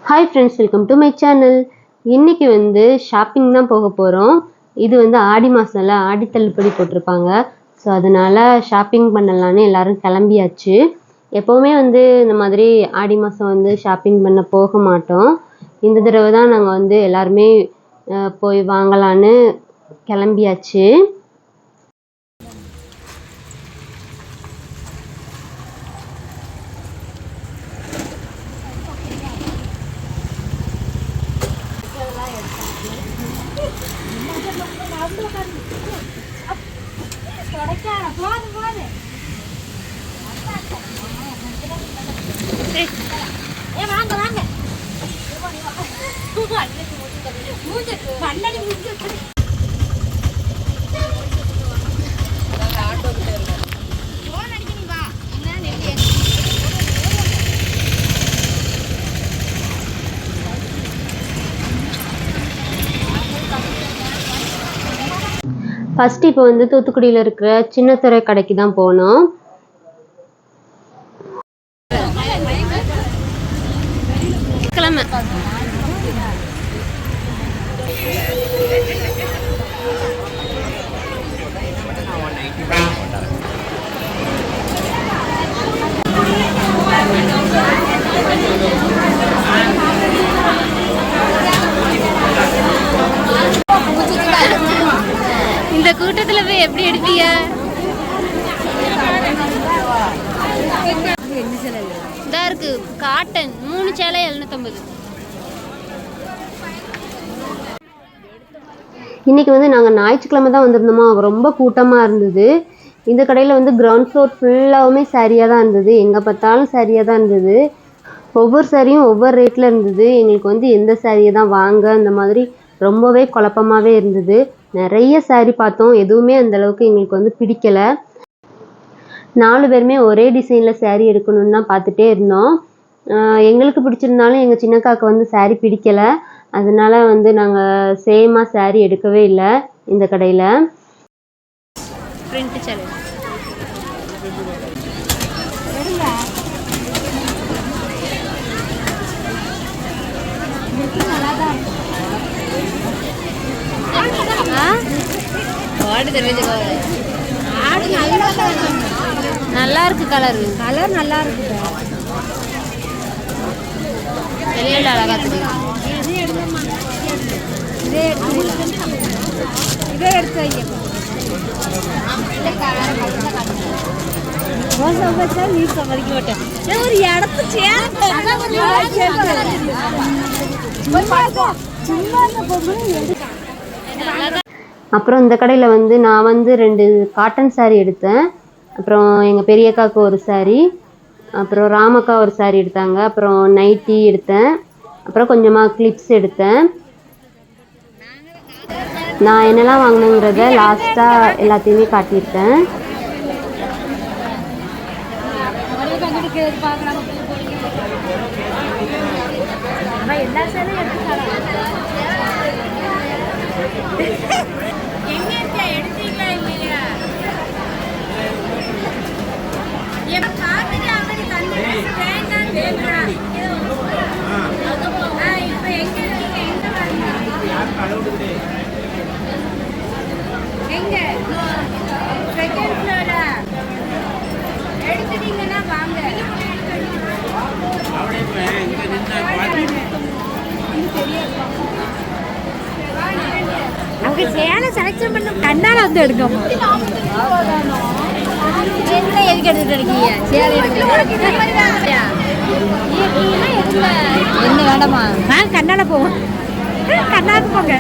Hi friends, welcome to my channel. இன்றைக்கி shopping தான் போக போகிறோம். இது ஆடி மாதம்ல ஆடி தள்ளுபடி போட்டிருப்பாங்க. ஸோ அதனால் ஷாப்பிங் பண்ணலான்னு எல்லோரும் கிளம்பியாச்சு. எப்போவுமே இந்த மாதிரி ஆடி மாதம் ஷாப்பிங் பண்ண போக மாட்டோம். இந்த தடவை தான் நாங்கள் எல்லாருமே போய் வாங்கலான்னு கிளம்பியாச்சு. ஃபஸ்ட்டு இப்போ தூத்துக்குடியில் இருக்கிற சின்னத்துறை கடைக்கு தான் போனோம். கிழமை இந்த கூட்டத்தில் போய் எப்படி எடுப்பீங்க? இதாக இருக்கு காட்டன் 3 சேலை 750. இன்றைக்கி நாங்கள் ஞாயிற்றுக்கிழமை தான் வந்திருந்தோமா, ரொம்ப கூட்டமாக இருந்தது. இந்த கடையில் கிரவுண்ட் ஃப்ளோர் ஃபுல்லாகவுமே சாரியாக தான் இருந்தது. எங்கே பார்த்தாலும் சாரியாக தான் இருந்தது. ஒவ்வொரு சாரியும் ஒவ்வொரு ரேட்டில் இருந்தது. எங்களுக்கு எந்த சாரியை தான் வாங்க அந்த மாதிரி ரொம்பவே குழப்பமாகவே இருந்தது. நிறைய சாரி பார்த்தோம், எதுவுமே அந்தளவுக்கு எங்களுக்கு பிடிக்கலை. 4 பேருமே ஒரே டிசைனில் சாரீ எடுக்கணுன்னு தான் பார்த்துட்டே இருந்தோம். எங்களுக்கு பிடிச்சிருந்தாலும் எங்கள் சின்னக்காவுக்கு சாரீ பிடிக்கலை. அதனால நாங்கள் சேமாக சாரீ எடுக்கவே இல்லை இந்த கடையில். பிரிண்ட் சேலை நல்லா இருக்கு. கலர் நல்லா இருக்கு. வெளியில அழகா தெரியும். இதே எடுத்து வைக்க நீ சம்மதிக்க மாட்டேன். ஒரு இடத்து அப்புறம் இந்த கடையில் நான் 2 காட்டன் சாரீ எடுத்தேன். அப்புறம் எங்கள் பெரியக்காவுக்கு ஒரு சாரீ, அப்புறம் ராமக்கா ஒரு சாரீ எடுத்தாங்க. அப்புறம் நைட்டி எடுத்தேன். அப்புறம் கொஞ்சமாக கிளிப்ஸ் எடுத்தேன். நான் என்னெல்லாம் வாங்கினேங்கிறத லாஸ்ட்டாக எல்லாத்தையுமே காட்டியிருக்கேன். அவங்க சேலை செலக்ஷன் பண்ண கண்ணால எடுக்கும். எதுக்கு எடுத்துட்டு இருக்கீங்க? சேலை என்ன வேண்டாமா? கண்ணால போவோம். கண்ணாக்கு போங்க.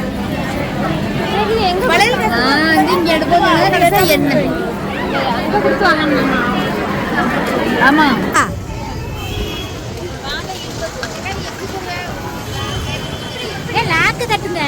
இங்க எடுப்போம். என்ன கொடுத்து வாங்கணும்? ஆமா, லாக்கு தட்டுங்க.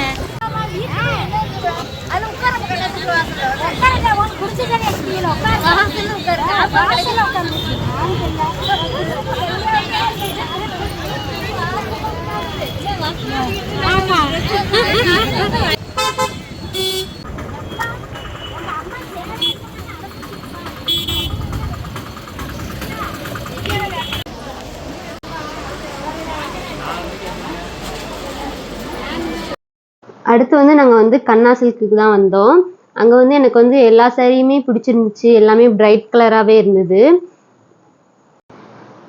அடுத்து வந்து நாங்கள் வந்து கண்ணா சில்க்குக்கு தான் வந்தோம். அங்கே வந்து எனக்கு வந்து எல்லா சாரியுமே பிடிச்சிருந்துச்சு, எல்லாமே பிரைட் கலராகவே இருந்தது.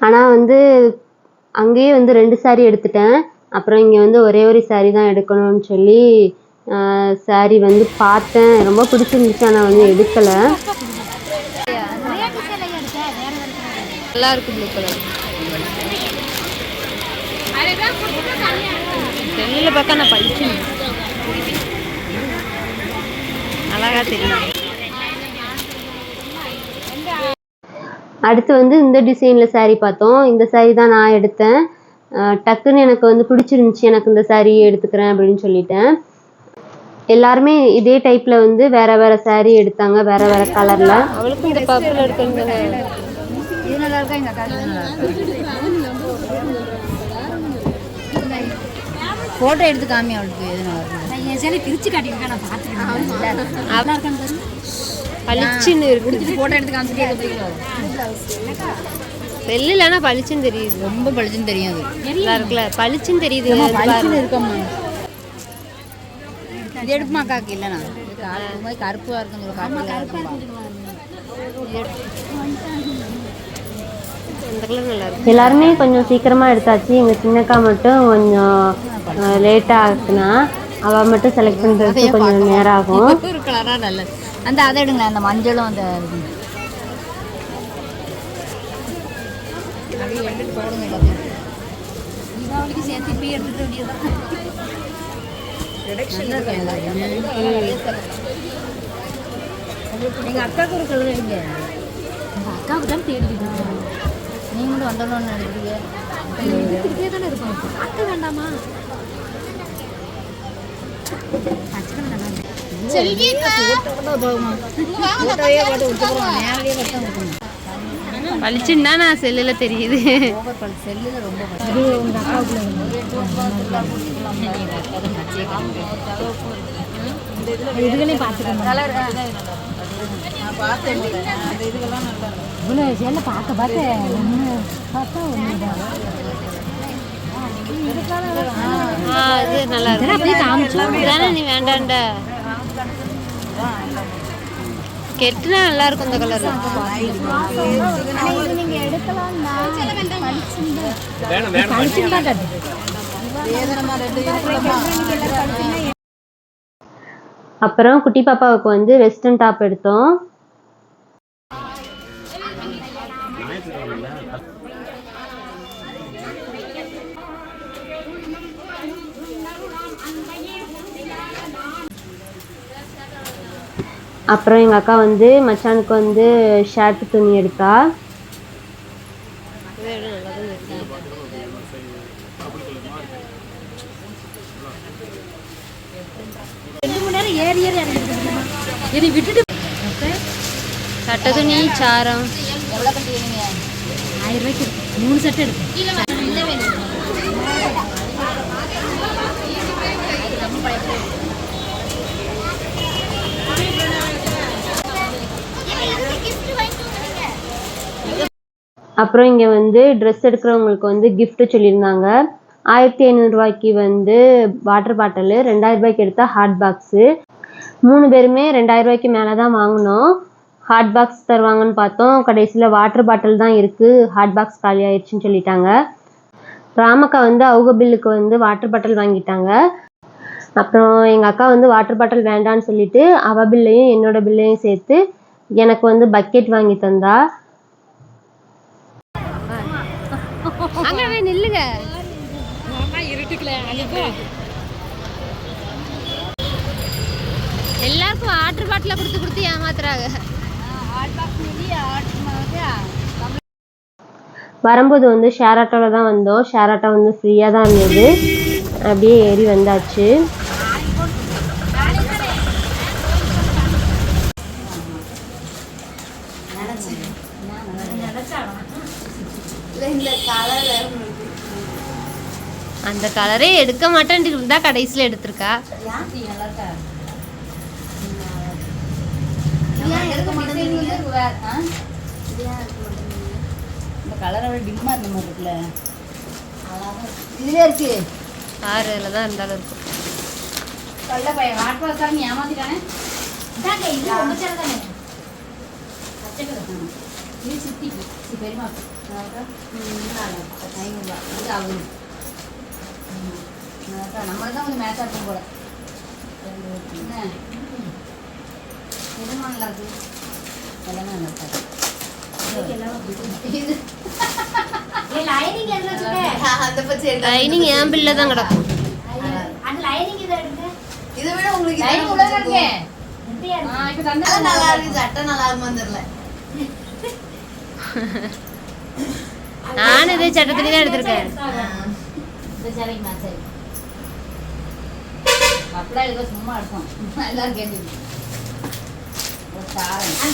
ஆனால் வந்து அங்கேயே வந்து 2 சாரி எடுத்துட்டேன். அப்புறம் இங்கே வந்து ஒரே ஒரு சாரி தான் எடுக்கணும்னு சொல்லி சாரி வந்து பார்த்தேன், ரொம்ப பிடிச்சிருந்துச்சு. ஆனால் வந்து எடுக்கலை. நல்லா இருக்கு ப்ளூ கலர். வெளியில் பார்க்க நான் பழிச்சு அழகா தெரியும். அடுத்து வந்து இந்த டிசைனில் சாரீ பார்த்தோம். இந்த சாரீ தான் நான் எடுத்தேன். டக்குன்னு எனக்கு வந்து பிடிச்சிருந்துச்சி, எனக்கு இந்த சாரீ எடுத்துக்கிறேன் அப்படின்னு சொல்லிட்டேன். எல்லாருமே இதே டைப்பில் வந்து வேறு வேறு சாரீ எடுத்தாங்க, வேறு வேறு கலரில். அவளுக்கும் இந்த பர்பிள் எடுக்கணும். இது நல்லா இருக்கா? எங்கள் அக்கா ஃபோட்டோ எடுத்து காமி அவளுக்கு. எது நல்லா இருக்கு? என் சேலை பிரித்து காட்டியிருக்கேன், நான் பார்த்துருக்கேன். நல்லா இருக்கான்னு பளிச்சுன்னு இருக்கு. ஃபோட்டோ எடுத்து காமிச்சிட்டே வெள்ளிலனா பளிச்சுன்னு தெரியுது. ரொம்ப பளிச்சுன்னு தெரியும். அது நல்லா இருக்குல்ல, பளிச்சுன்னு தெரியுது. பளிச்சுன்னு இருக்கம்மா. இது எடுப்புமா அக்காக்கு? இல்லைண்ணா இது கருப்பாக இருக்குங்க. அந்த கலர் நல்லா இருக்கு. எல்லாருமே கொஞ்சம் சீக்கிரமாக எடுத்தாச்சு. எங்கள் சின்னக்கா மட்டும் கொஞ்சம் லேட்டாக ஆகுனா, அவள் மட்டும் செலக்ட் பண்ணுறதுக்கு கொஞ்சம் நேரம் ஆகும். ஒரு கலராக நல்லது. அந்த அதை எடுங்களேன், அந்த மஞ்சளும் அந்த போடுங்க. தீபாவளிக்கு சேர்த்து போய் எடுத்துட்டு வேண்டியதான். எங்கள் அக்காவுக்கு ஒரு கலர் எடுங்க. எங்கள் அக்காவுக்கு தான் தேடிக்கிட்டு இருக்கோம். நீங்களும் வந்தோன்னு நினைக்கிறீங்க. எடுத்துக்கிட்டே தானே இருப்போம். அக்கா வேண்டாமா? பளிச்சுன்னா நான் செல்லில் தெரியுது. செல்லில் ரொம்ப இதுகளையும் பார்த்துக்கோங்க. இவ்வளோ சேலை பார்க்க பார்த்தா இது நல்லா இருக்கு தானே. நீ வேண்டாண்ட கெட்டுனா நல்லா இருக்கும் இந்த கலர். அப்புறம் குட்டி பாப்பாவுக்கு வந்து வெஸ்டர்ன் டாப் எடுத்தோம். அப்புறம் எங்கள் அக்கா வந்து மச்சானுக்கு வந்து ஷர்ட் துணி எடுத்தா. சட்டை துணி சாரம் எவ்வளோ கட்டிடுவீங்க? 1000 ரூபாய்க்கு 3 சட்டை எடுக்கும். அப்புறம் இங்கே வந்து ட்ரெஸ் எடுக்கிறவங்களுக்கு வந்து gift சொல்லியிருந்தாங்க. 1500 ரூபாய்க்கு வந்து வாட்டர் பாட்டில், 2000 ரூபாய்க்கு எடுத்தால் ஹாட் பாக்ஸு. 3 பேருமே 2000 ரூபாய்க்கு மேலே தான் வாங்கினோம். ஹாட் பாக்ஸ் தருவாங்கன்னு பார்த்தோம், கடைசியில் வாட்டர் பாட்டில் தான் இருக்குது, ஹாட் பாக்ஸ் காலி ஆயிடுச்சுன்னு சொல்லிட்டாங்க. ராமக்கா வந்து அவங்க பில்லுக்கு வந்து வாட்டர் பாட்டில் வாங்கிட்டாங்க. அப்புறம் எங்கள் அக்கா வந்து வாட்டர் பாட்டில் வேண்டான்னு சொல்லிட்டு அவள் பில்லையும் என்னோட பில்லையும் சேர்த்து எனக்கு வந்து பக்கெட் வாங்கி தந்தா. அங்கே நில்லுங்க. எல்லாருக்கும் வாட்டர் பாட்டில கொடுத்து ஏமாத்துறாங்க. வரும்போது வந்து ஷேர் ஆட்டோவில் தான் வந்தோம். ஷேர் ஆட்டோ வந்து ஃப்ரீயாக தான் இருந்தது. அப்படியே ஏறி வந்தாச்சு. அந்த கலரே எடுக்க மாட்டேன்ட்டு இருந்தா கடைசியில் எடுத்திருக்கா. இந்த கலரை விட டிம்மா இருந்த மாதிரி இருக்குல்ல. இதுலேயே இருக்கு. 6 தான் இருந்தாலும் இருக்கும். சொல்ல பையன் வாட் பாஸ் ஏமாத்திட்டானே. இதாங்க இது உங்க சேனல் தானே. அச்சக்கடை இது சித்திக்கு பெரியமா இது அவரு நம்மள தான் கொஞ்சம் மேட்சா இருக்கும் போல. என்ன எதுமா நல்லா இருக்கு எல்லாமே நல்லா இருக்கு. லைனிங் என் பிள்ளை தான் கிடக்கும். இதை விட உங்களுக்கு நல்லா இருக்கு. சட்டை நல்லா இருக்குமான்னு தெரியல. நானும் இதே சட்டத்துலேயே தான் எடுத்திருக்கேன். சும்மா இருக்கும் எல்லாரும் கேட்டு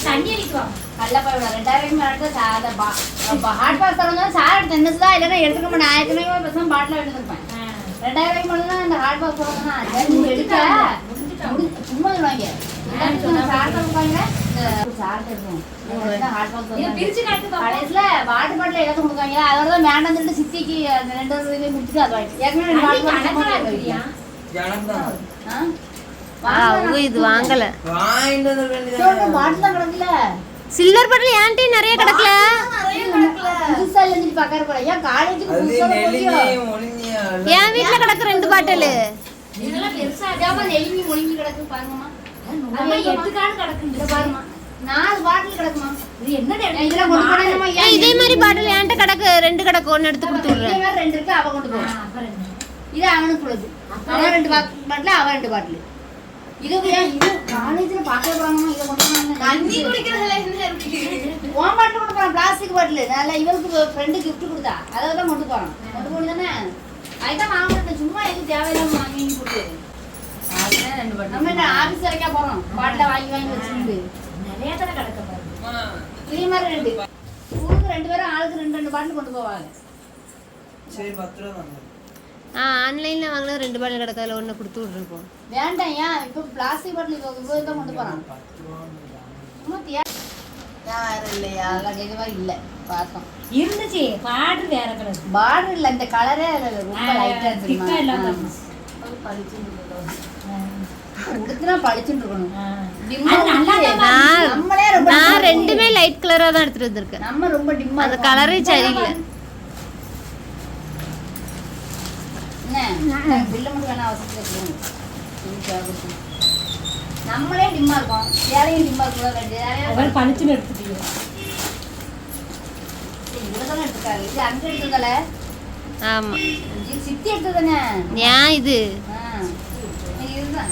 தண்ணி அடிக்குவாங்க. கள்ளப்பாயோட 2000 ஹாட் பாஸ் தரணும். சார் தென்னதுதான் இல்லைன்னா எடுத்துக்க மாட்டேன். 1500 பாட்டில் எடுத்துருப்பேன். 2000 மட்டும் தான் இந்த ஹாட் பாஸ் தரணும்னா எடுக்க சும்மா வாங்க சார் தருவாங்க. சார் தருவோம் கடைசியில வாட்டர் பாட்டில் எல்லாத்தையும் கொடுக்காங்க. அதோட தான் வேண்டாம் சொல்லிட்டு சித்திக்கு 2 முடிச்சுட்டு அது வாங்கிட்டு ஏற்கனவே அவங்க இது வாங்கல. பாட்டில் தான் கிடக்குல. சில்வர் பாட்டில் ஏன்டி நிறைய கிடக்கல. புதுசா இல்ல பக்கற போல. ஏன் காலேஜுக்கு புதுசா போறியோ? என் வீட்ல கிடக்கு 2 பாட்டில். இதெல்லாம் பெருசா அதாம நெளிமி முழுங்கி கிடக்கு பாருங்கம்மா. அது 8 கான் கிடக்குங்க பாரும்மா. 4 பாட்டில் கிடக்குமா. இது என்னடா இதெல்லாம் கொண்டு போறேன்மா. இதே மாதிரி பாட்டில் ஏன்ட்ட கிடக்கு 2 கிடக்கு. ஒன்னு எடுத்து கொடுத்து விடுறேன். இதே மாதிரி 2 இருக்கு அவ கொண்டு போ. அப்புறம் இது அவனுக்கு கொடுது. அவன் 2 பாட்டில் அவ 2 பாட்டில். இது காலேஜ்ல பாக்க போறாங்கம்மா. இத கொண்டு போறாங்க. தண்ணி குடிக்கிறதுல என்ன இருக்கு? ஓம் பாட்டில் கொண்டு போறான். Plastic bottle. நல்ல இவளுக்கு ஃப்ரெண்ட் gift கொடுத்தா. அத தான் கொண்டு போறான். கொண்டு போய் தானே ஐட்டம் வாங்குறது. சும்மா எது தேவையில்லாம வாங்கி கொடுத்து அதுல 2 பாட்டில். நம்ம என்ன ஆபீஸ் வரைக்கும் போறோம். பாட்டில் வாங்கி வச்சிருந்து நிறைய தடவை கிடக்க பாருங்க. இதே மாதிரி 2 ஊருக்கு 2 பேரும் ஆளுக்கு 2 பாட்டில் கொண்டு போவாங்க. சரி 10 ரூபாய் வாங்க. ஆன்லைன்ல வாங்கினா 2 பாட்டில் கிடக்கு. அதில் ஒன்று கொடுத்து விட்ருப்போம். வேண்டாம். ஏன் இப்போ பிளாஸ்டிக் பாட்டில் இப்போ தான் கொண்டு போறான். சும்மா வேற இல்லையா? அதெல்லாம் இது மாதிரி இல்லை பார்த்தோம். இருந்துச்சு பார்டர் வேற கலர். பார்டர் இல்லை. இந்த கலரே ரொம்ப லைட்டா திக்கா இல்லாம உடுத்துனா பளிச்சுன்னு இருக்கணும். நம்மளே ரொம்ப நான் 2மே லைட் கலரா தான் எடுத்துட்டு வந்திருக்கேன். நம்ம ரொம்ப டிம்மா அந்த கலரே சரியில்லை. என்ன பில்ல மட்டும் வேணா அவசரத்துல நம்மளே டிம்மா இருக்கோம். வேலையும் டிம்மா இருக்க அவர் பளிச்சுன்னு எடுத்துட்டீங்க. இவ்வளவுதானே எடுத்துக்காரு. இது அங்க எடுத்ததால. ஆமா இது சித்தி எடுத்ததானே. ஏன் இது இதுதான்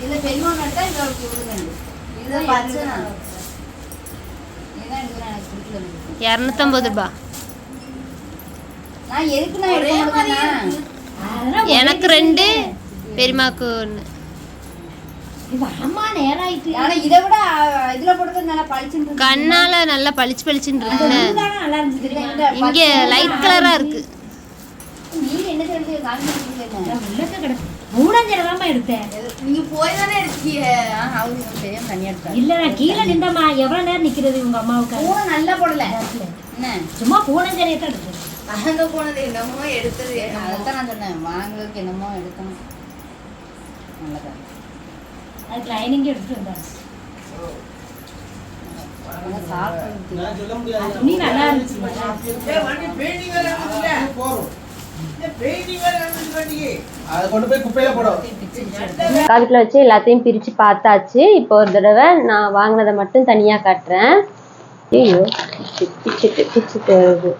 இதுல பெரியமா நட்டா இது அவருக்கு விடுங்க. இதுதான் பச்சை. இதுதான் எடுக்கிறேன். எனக்கு பிடிக்கல. 250 ரூபாய். நான் எதுக்கு நான் எடுக்க மாட்டேன். எனக்கு 2 பெரியமாக்கு 1. இது அம்மா நேரம் ஆயிட்டு. ஆனா இதை விட இதுல போடுறது நல்லா பளிச்சுன்னு கண்ணால நல்லா பளிச்சு பளிச்சுன்னு இருக்கு. நல்லா இருந்துச்சு. இங்க லைட் கலரா இருக்கு. நீங்க என்ன சொல்றது காமிச்சிருக்கீங்க. உள்ளக்க கிடக்கு. 3000 தான் எடுத்தேன். நீங்க போய் தானே இருக்கீங்க. அவங்க தெரியாம தனியா எடுத்தாங்க. இல்ல நான் கீழே நின்றமா எவ்வளவு நேரம் நிக்கிறது உங்க அம்மாவுக்கு. பூனை நல்லா போடல. என்ன சும்மா பூனஞ்சரியை தான் எடுத்தேன். அங்க போனது என்னமோ எடுத்தது அதான் நான் சொன்னேன். வாங்குறதுக்கு என்னமோ எடுக்கணும். நல்லதா அதுக்கு லைனிங் எடுத்துட்டு வந்தாங்க. துணி நல்லா இருந்துச்சு. அதுக்குள்ள வச்சு எல்லாத்தையும் பிரிச்சு பார்த்தாச்சு. இப்போ ஒரு தடவை நான் வாங்கினதை மட்டும் தனியா காட்டுறேன். ஐயோ பிச்சுட்டு வருது.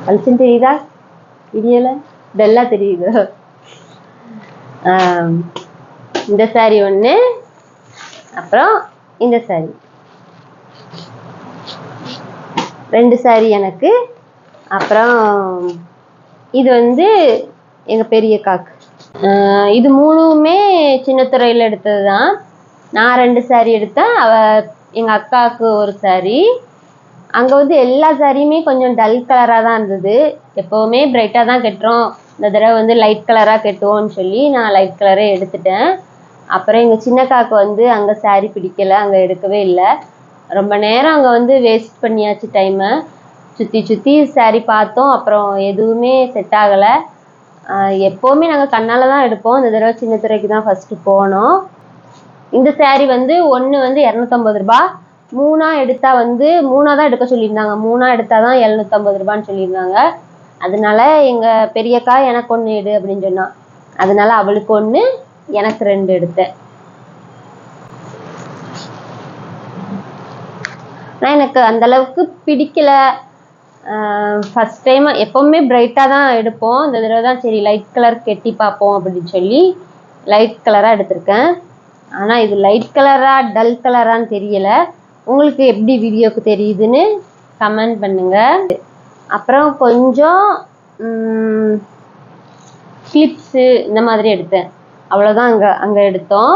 பளிச்சுன்னு தெரியுதா? வீடியோல டல்லா தெரியுது. இந்த சாரி ஒண்ணு, அப்புறம் இந்த சாரி 2 சாரி எனக்கு. அப்புறம் இது வந்து எங்க பெரிய காக்கு. இது 3மே சின்னத்துறையில எடுத்தது தான். நான் 2 சாரி எடுத்தேன். எங்க அக்காவுக்கு 1 சாரி. அங்கே வந்து எல்லா சாரியுமே கொஞ்சம் டல் கலராக தான் இருந்தது. எப்போவுமே பிரைட்டாக தான் கட்டுறோம், இந்த தடவை வந்து லைட் கலராக கட்டுவோம்னு சொல்லி நான் லைட் கலரே எடுத்துட்டேன். அப்புறம் எங்கள் சின்னக்காக்கு வந்து அங்கே saree பிடிக்கலை, அங்கே எடுக்கவே இல்லை. ரொம்ப நேரம் அங்கே வந்து வேஸ்ட் பண்ணியாச்சு டைமை. சுற்றி சுற்றி saree பார்த்தோம், அப்புறம் எதுவுமே செட் ஆகலை. எப்போவுமே நாங்கள் கண்ணால் தான் எடுப்போம். இந்த தடவை சின்னத்துறைக்கு தான் ஃபஸ்ட்டு போனோம். இந்த saree வந்து ஒன்று வந்து 250 ரூபா, 3ஆ எடுத்தால் வந்து 3ஆ தான் எடுக்க சொல்லியிருந்தாங்க. 3ஆ எடுத்தால் தான் 750 ரூபான்னு சொல்லியிருந்தாங்க. அதனால எங்கள் பெரியக்கா எனக்கு ஒன்று எடு அப்படின்னு சொன்னான். அதனால அவளுக்கு ஒன்று, எனக்கு 2 எடுத்தேன். ஆனால் எனக்கு அந்தளவுக்கு பிடிக்கல. ஃபஸ்ட் டைம் எப்போவுமே பிரைட்டாக தான் எடுப்போம். இந்த தடவை தான் சரி லைட் கலர் கெட்டி பார்ப்போம் அப்படின்னு சொல்லி லைட் கலராக எடுத்திருக்கேன். ஆனால் இது லைட் கலரா டல் கலரான்னு தெரியல. உங்களுக்கு எப்படி வீடியோக்கு தெரியுதுன்னு கமெண்ட் பண்ணுங்கள். அப்புறம் கொஞ்சம் கிளிப்ஸு இந்த மாதிரி எடுத்தேன். அவ்வளோதான் அங்கே எடுத்தோம்.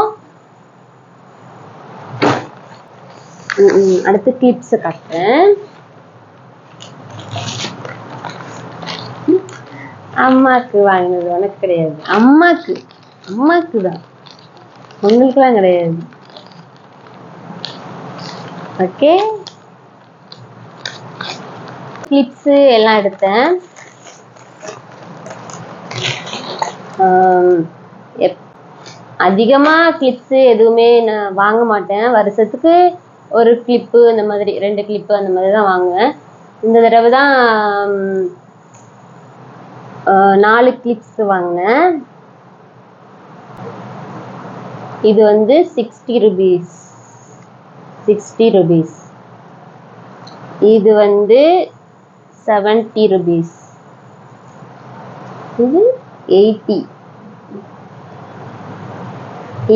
அடுத்து கிளிப்ஸு காட்டுறேன். அம்மாவுக்கு வாங்கினது, உனக்கு கிடையாது. அம்மாவுக்கு தான், உங்களுக்குலாம் கிடையாது. ஓகே, கிளிப்ஸு எல்லாம் எடுத்தேன். அதிகமாக கிளிப்ஸு எதுவுமே நான் வாங்க மாட்டேன். வருஷத்துக்கு ஒரு கிளிப்பு, இந்த மாதிரி 2 கிளிப்பு அந்த மாதிரி தான் வாங்குவேன். இந்த தடவை தான் 4 கிளிப்ஸ் வாங்கினேன். இது வந்து 60 rupees. இது வந்து 70 rupees. இது 80.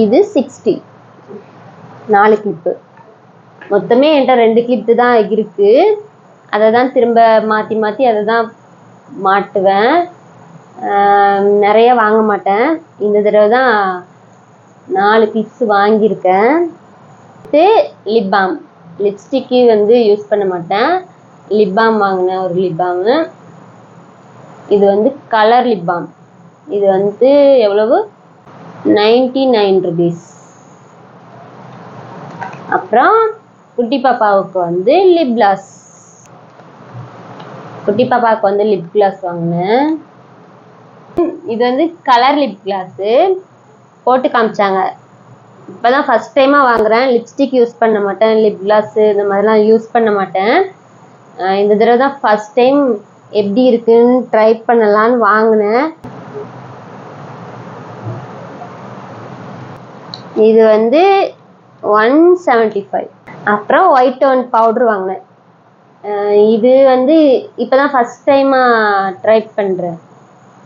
இது 60. 4 கிளிப்பு. மொத்தமே என்கிட்ட 2 கிளிப்பு தான் இருக்கு. அதை தான் திரும்ப மாற்றி மாற்றி அதை தான் மாட்டுவேன். நிறைய வாங்க மாட்டேன். இந்த தடவை தான் 4 கிளிப்ஸ் வாங்கியிருக்கேன். இது லிப் பாம். லிப்ஸ்டிக்கு வந்து யூஸ் பண்ண மாட்டேன். லிப் பாம் வாங்கினேன், ஒரு லிப் பாமு. இது வந்து கலர் லிப் பாம். இது வந்து எவ்வளவு? 99 rupees. அப்புறம் குட்டி பாப்பாவுக்கு வந்து லிப் கிளாஸ். குட்டி பாப்பாவுக்கு வந்து லிப் கிளாஸ் வாங்கினேன். இது வந்து கலர் லிப் கிளாஸு போட்டு காமிச்சாங்க. இப்போ தான் ஃபஸ்ட் டைமாக வாங்குகிறேன். லிப்ஸ்டிக் யூஸ் பண்ண மாட்டேன், லிப் கிளாஸு இந்த மாதிரிலாம் யூஸ் பண்ண மாட்டேன். இந்த தடவை தான் ஃபஸ்ட் டைம் எப்படி இருக்குன்னு ட்ரை பண்ணலான்னு வாங்கினேன். இது வந்து 175. அப்புறம் ஒயிட் டோன் பவுட்ரு வாங்கினேன். இது வந்து இப்போ தான் ஃபஸ்ட் டைமாக ட்ரை பண்ணுறேன்.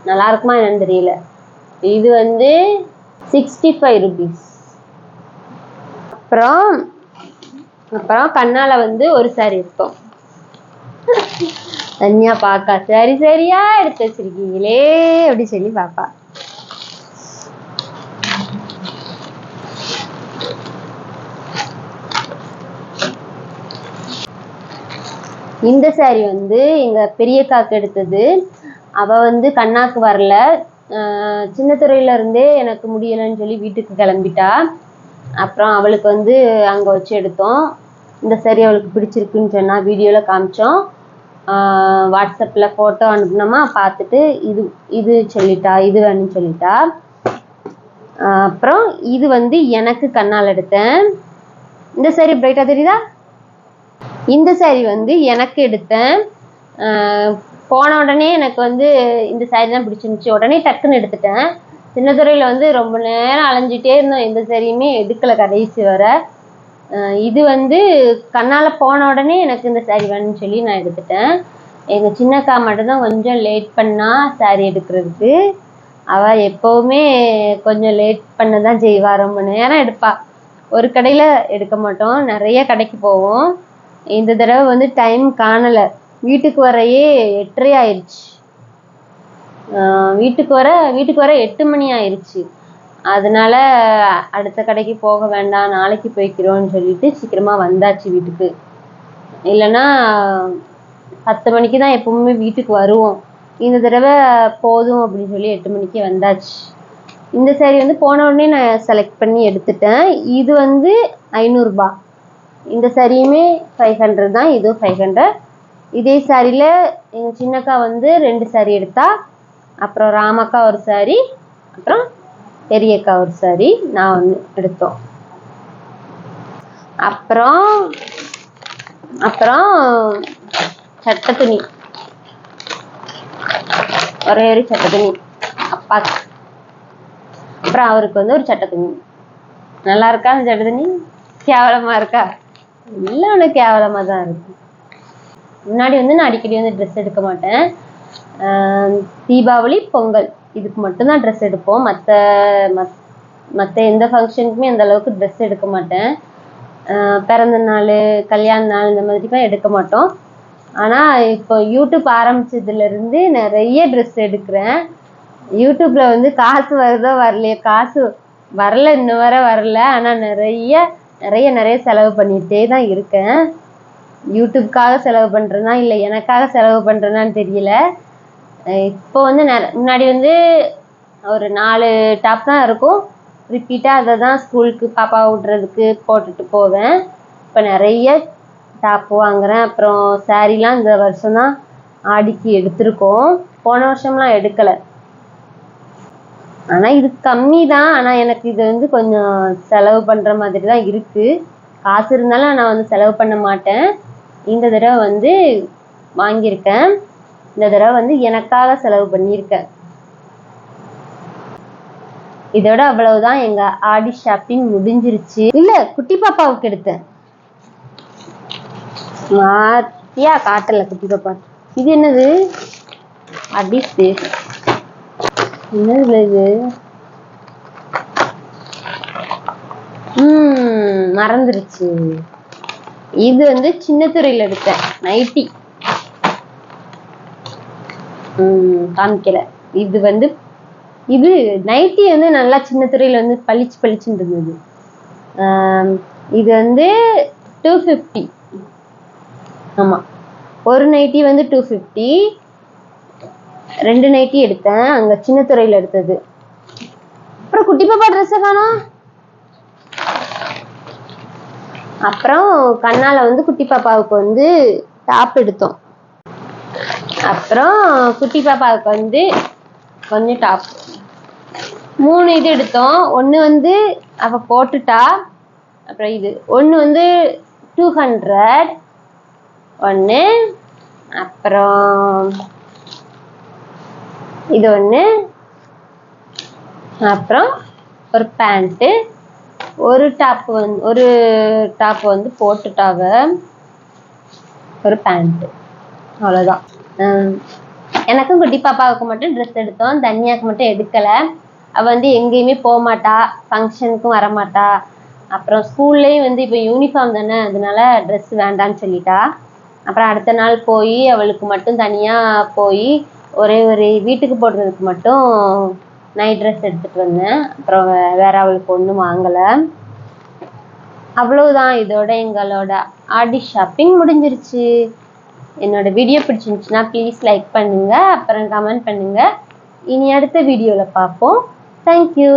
நல்லா இருக்குமா என்னன்னு தெரியல. இது வந்து 65 rupees. அப்புறம் கண்ணால் வந்து ஒரு saree எடுத்தோம். தனியா பாக்கா சரியா எடுத்து வச்சிருக்கீங்களே அப்படி சொல்லி பாப்பா. இந்த saree வந்து எங்க பெரியக்காக்கு எடுத்தது. அவ வந்து கண்ணாக்கு வரல, சின்னத்துறையில இருந்தே எனக்கு முடியலைன்னு சொல்லி வீட்டுக்கு கிளம்பிட்டா. அப்புறம் அவளுக்கு வந்து அங்கே வச்சு எடுத்தோம். இந்த saree அவளுக்கு பிடிச்சிருக்குன்னு சொன்னா, வீடியோவில் காமிச்சோம். வாட்ஸ்அப்பில் ஃபோட்டோ அனுப்புனோமா, பார்த்துட்டு இது சொல்லிட்டா, இது வேணும்னு சொல்லிட்டா. அப்புறம் இது வந்து எனக்கு கண்ணால் எடுத்தேன். இந்த saree பிரைட்டாக தெரியுதா? இந்த saree வந்து எனக்கு எடுத்தேன். போன உடனே எனக்கு வந்து இந்த saree தான் பிடிச்சிருந்துச்சி. உடனே டக்குன்னு எடுத்துட்டேன். சின்னத்துறையில் வந்து ரொம்ப நேரம் அலைஞ்சிட்டே இருந்தோம், எந்த சாரியுமே எடுக்கலை கடைசி வர. இது வந்து கண்ணால் போன உடனே எனக்கு இந்த saree வேணும்னு சொல்லி நான் எடுத்துட்டேன். எங்கள் சின்னக்கா மட்டும்தான் கொஞ்சம் லேட் பண்ணா saree எடுக்கிறதுக்கு. அவள் எப்போவுமே கொஞ்சம் லேட் பண்ண தான் செய்வா, ரொம்ப நேரம் எடுப்பா. ஒரு கடையில் எடுக்க மாட்டோம், நிறைய கடைக்கு போவோம். இந்த தடவை வந்து டைம் காணலை. வீட்டுக்கு வரையே 8:30 ஆயிடுச்சு. வீட்டுக்கு வர 8 மணி ஆயிடுச்சு. அதனால அடுத்த கடைக்கு போக வேண்டாம், நாளைக்கு போய்க்கிறோன்னு சொல்லிட்டு சீக்கிரமாக வந்தாச்சு வீட்டுக்கு. இல்லைன்னா 10 மணிக்கு தான் எப்பவுமே வீட்டுக்கு வருவோம். இந்த தடவை போதும் அப்படின்னு சொல்லி 8 மணிக்கு வந்தாச்சு. இந்த saree வந்து போன உடனே நான் செலக்ட் பண்ணி எடுத்துட்டேன். இது வந்து 500 ரூபாய். இந்த சாரியுமே 500 தான், இதுவும் 500. இதே சாரியில் எங்கள் சின்னக்கா வந்து 2 சாரி எடுத்தா. அப்புறம் ராமக்கா ஒரு சாரி, அப்புறம் பெரியக்கா ஒரு சாரி, நான் ஒன்று எடுத்தோம். அப்புறம் அப்புறம் சட்டை துணி, ஒரே ஒரு சட்டை துணி அப்பாக்கு. அப்புறம் அவருக்கு வந்து ஒரு சட்டை துணி. நல்லா இருக்கா அந்த சட்டை துணி? கேவலமாக இருக்கா? இல்லை, ஒன்று கேவலமாக தான் இருக்கு. முன்னாடி வந்து நான் அடிக்கடி வந்து ட்ரெஸ் எடுக்க மாட்டேன். தீபாவளி, பொங்கல் இதுக்கு மட்டும்தான் ட்ரெஸ் எடுப்போம். மற்ற எந்த ஃபங்க்ஷனுக்குமே அந்த அளவுக்கு ட்ரெஸ் எடுக்க மாட்டேன். பிறந்த நாள், கல்யாண நாள் இந்த மாதிரிலாம் எடுக்க மாட்டோம். ஆனால் இப்போ யூடியூப் ஆரம்பிச்சதுலேருந்து நிறைய ட்ரெஸ் எடுக்கிறேன். யூடியூப்பில் வந்து காசு வருதோ வரலையோ, காசு வரல, இன்னும் வர வரல. ஆனால் நிறைய செலவு பண்ணிகிட்டே தான் இருக்கேன். யூடியூப்காக செலவு பண்ணுறேன்னா இல்லை எனக்காக செலவு பண்ணுறேன்னான்னு தெரியல. இப்போ வந்து முன்னாடி வந்து ஒரு 4 டாப் தான் இருக்கும். ரிப்பீட்டாக அதை தான் ஸ்கூலுக்கு பாப்பா விட்றதுக்கு போட்டுட்டு போவேன். இப்போ நிறைய டாப் வாங்குகிறேன். அப்புறம் சாரீலாம் இந்த வருஷம் தான் ஆடிக்கு எடுத்திருக்கோம். போன வருஷம்லாம் எடுக்கலை. ஆனால் இது கம்மி தான். ஆனால் எனக்கு இது வந்து கொஞ்சம் செலவு பண்ணுற மாதிரி தான் இருக்குது. காசு இருந்தாலும் நான் வந்து செலவு பண்ண மாட்டேன். இந்த தடவை வந்து வாங்கியிருக்கேன். இந்த தடவை வந்து எனக்காக செலவு பண்ணியிருக்கேன். இதோட அவ்வளவுதான், எங்கள் ஆடி ஷாப்பிங் முடிஞ்சிருச்சு. இல்லை, குட்டி பாப்பாவுக்கு எடுத்தேன். மாத்தியா காட்டலை குட்டி பாப்பா. இது என்னது? அடிச்சு என்னது இது? மறந்துருச்சு. இது வந்து சின்ன துறையில் எடுத்தேன் நைட்டி. காமிக்கல. இது நைட்டி வந்து நல்லா சின்ன துறையில் வந்து பளிச்சுன்னு இருந்தது. இது வந்து 250. ஆமாம், ஒரு நைட்டி வந்து 250. 2 நைட்டி எடுத்தேன், அங்கே சின்ன துறையில் எடுத்தது. அப்புறம் குட்டி பாப்பா ட்ரெஸ்ஸை காணோம். அப்புறம் கண்ணால் வந்து குட்டி பாப்பாவுக்கு வந்து டாப் எடுத்தோம். அப்புறம் குட்டி பாப்பாவுக்கு வந்து கொஞ்சம் டாப் 3 இது எடுத்தோம். ஒன்று வந்து அவள் போட்டுட்டா. அப்புறம் இது ஒன்று வந்து 200 ஒன்று. அப்புறம் இது ஒன்று. அப்புறம் ஒரு பேண்ட்டு, ஒரு டாப் வந்து போட்டுட்டாவ, ஒரு பேண்ட்டு. அவ்வளோதான். எனக்கும் குட்டி பாப்பாவுக்கு மட்டும் ட்ரெஸ் எடுத்தோம். தன்யாவுக்கு மட்டும் எடுக்கலை. அவள் வந்து எங்கேயுமே போக மாட்டா, ஃபங்க்ஷனுக்கும் வரமாட்டா. அப்புறம் ஸ்கூல்லேயும் வந்து இப்போ யூனிஃபார்ம் தானே, அதனால ட்ரெஸ் வேண்டான்னு சொல்லிட்டா. அப்புறம் அடுத்த நாள் போய் அவளுக்கு மட்டும் தனியாக போய் ஒரே வீட்டுக்கு போடுறதுக்கு மட்டும் நைட் ட்ரெஸ் எடுத்துகிட்டு வந்தேன். அப்புறம் வேற அவளுக்கு ஒன்றும் வாங்கலை. அவ்வளவுதான், இதோட எங்களோட ஆடி ஷாப்பிங் முடிஞ்சிருச்சு. என்னோட வீடியோ பிடிச்சிருந்துச்சுன்னா ப்ளீஸ் லைக் பண்ணுங்கள், அப்புறம் கமெண்ட் பண்ணுங்கள். இனி அடுத்த வீடியோவில் பார்ப்போம். தேங்க்யூ.